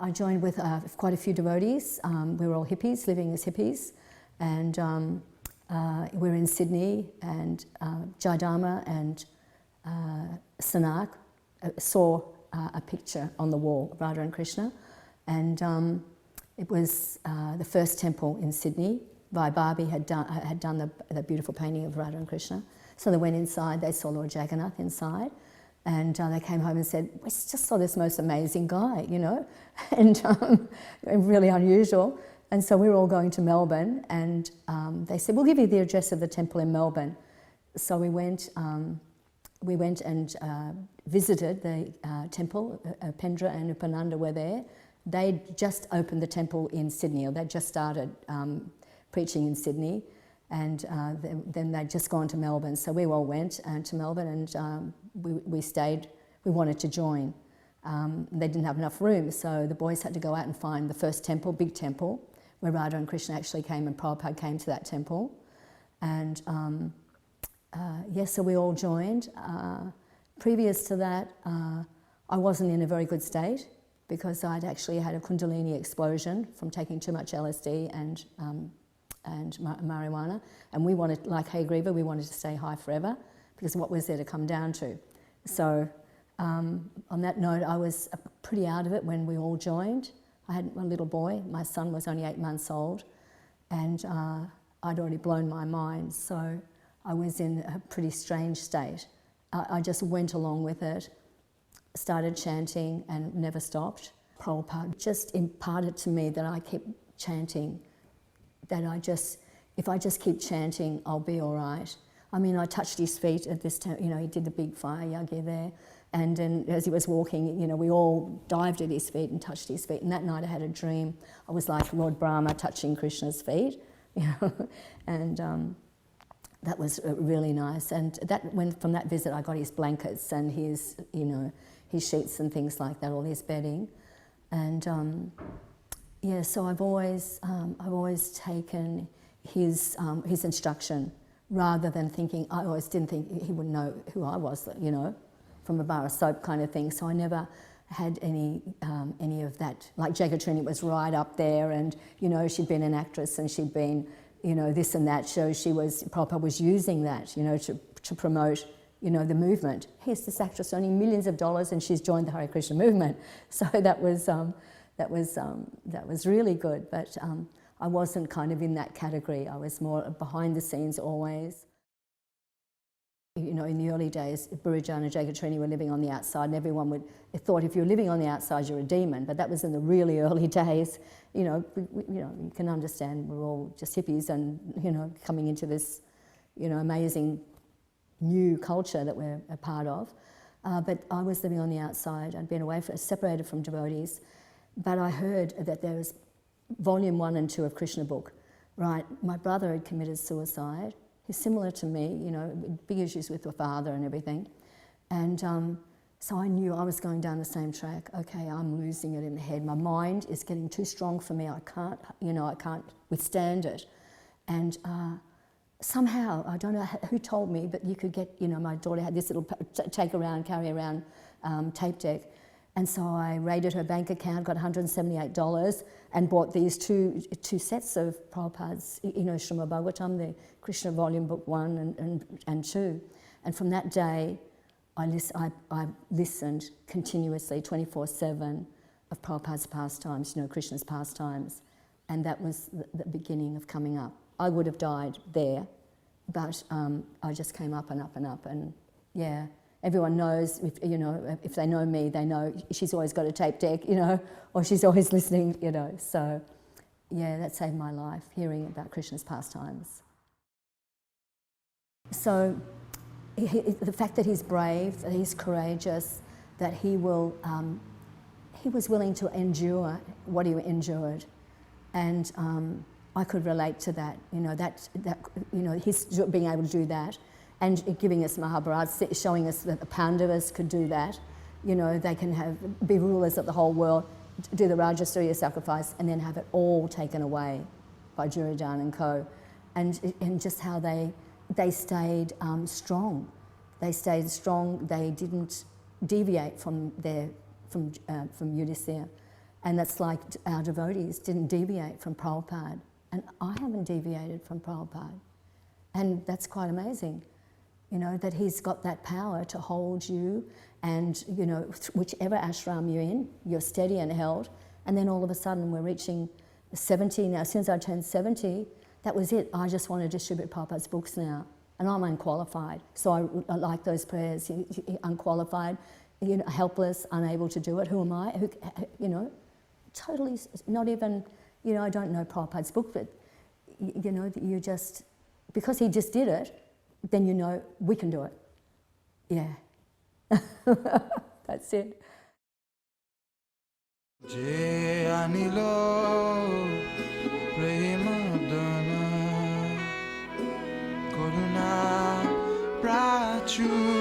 I joined with quite a few devotees. We were all hippies, living as hippies. And we were in Sydney, and Jayadharma and Sanak saw a picture on the wall of Radha and Krishna. And it was the first temple in Sydney. Vai Barbie had done the beautiful painting of Radha and Krishna. So they went inside, they saw Lord Jagannath inside, and they came home and said, we just saw this most amazing guy, you know, and really unusual. And so we were all going to Melbourne, and they said, we'll give you the address of the temple in Melbourne. So we went and visited the temple. Pendra and Upananda were there. They just opened the temple in Sydney, or they'd just started preaching in Sydney, and then they'd just gone to Melbourne. So we all went to Melbourne, and we stayed. We wanted to join. They didn't have enough room, so the boys had to go out and find the first temple, big temple, where Radha and Krishna actually came, and Prabhupada came to that temple. And so we all joined. Previous to that, I wasn't in a very good state, because I'd actually had a Kundalini explosion from taking too much LSD and marijuana. And we wanted, like Haygriva, we wanted to stay high forever, because what was there to come down to? So on that note, I was pretty out of it when we all joined. I had a little boy. My son was only 8 months old, and I'd already blown my mind. So I was in a pretty strange state. I just went along with it, started chanting, and never stopped. Prabhupada just imparted to me that I keep chanting, that if I just keep chanting, I'll be all right. I mean, I touched his feet at this time, you know, he did the big fire yagya there. And then as he was walking, you know, we all dived at his feet and touched his feet. And that night I had a dream. I was like Lord Brahma touching Krishna's feet, you know, and that was really nice. And from that visit, I got his blankets and his, you know, his sheets and things like that, all his bedding. And so I've always taken his instruction, rather than thinking, I always didn't think he would know who I was, you know, from a bar of soap kind of thing. So I never had any of that. Like Jagatrini was right up there, and, you know, she'd been an actress and she'd been, you know, this and that. So Prabhupada was using that, you know, to promote, you know, the movement. Here's this actress earning millions of dollars, and she's joined the Hare Krishna movement. So that was really good. But I wasn't kind of in that category. I was more behind the scenes always. You know, in the early days, Burijan and Jagatrini were living on the outside, and everyone thought if you're living on the outside, you're a demon. But that was in the really early days. You know, you can understand we're all just hippies, and, you know, coming into this, you know, amazing new culture that we're a part of. But I was living on the outside. I'd been separated from devotees. But I heard that there was volume 1 and 2 of Krishna book. Right, my brother had committed suicide. He's similar to me, you know, big issues with the father and everything. And so I knew I was going down the same track. Okay, I'm losing it in the head. My mind is getting too strong for me. I can't withstand it. And somehow, I don't know who told me, but you could get, you know, my daughter had this little carry around tape deck. And so I raided her bank account, got $178, and bought these two sets of Prabhupada's, you know, Srimad Bhagavatam, the Krishna Volume Book 1 and 2. And from that day, I listened continuously, 24/7, of Prabhupada's pastimes, you know, Krishna's pastimes. And that was the beginning of coming up. I would have died there, but I just came up and up and up, and yeah. Everyone knows, if they know me, they know she's always got a tape deck, you know, or she's always listening, you know. So, yeah, that saved my life, hearing about Krishna's pastimes. So, the fact that he's brave, that he's courageous, that he was willing to endure what he endured, and I could relate to that. You know, his being able to do that. And giving us Mahabharata, showing us that the Pandavas could do that. You know, they can be rulers of the whole world, do the Rajasuya sacrifice, and then have it all taken away by Duryodhana and co. And just how they stayed strong. They stayed strong. They didn't deviate from Yudhisthira. And that's like our devotees didn't deviate from Prabhupada. And I haven't deviated from Prabhupada. And that's quite amazing, you know, that he's got that power to hold you and, you know, whichever ashram you're in, you're steady and held. And then all of a sudden we're reaching 70 now. Since I turned 70, that was it. I just want to distribute Prabhupada's books now. And I'm unqualified. So I like those prayers, unqualified, you know, helpless, unable to do it. Who am I? Who, you know, totally not even, you know, I don't know Prabhupada's book, but, you know, you just, because he just did it, then you know we can do it. Yeah. That's it. Je anilo premadana koruna prachu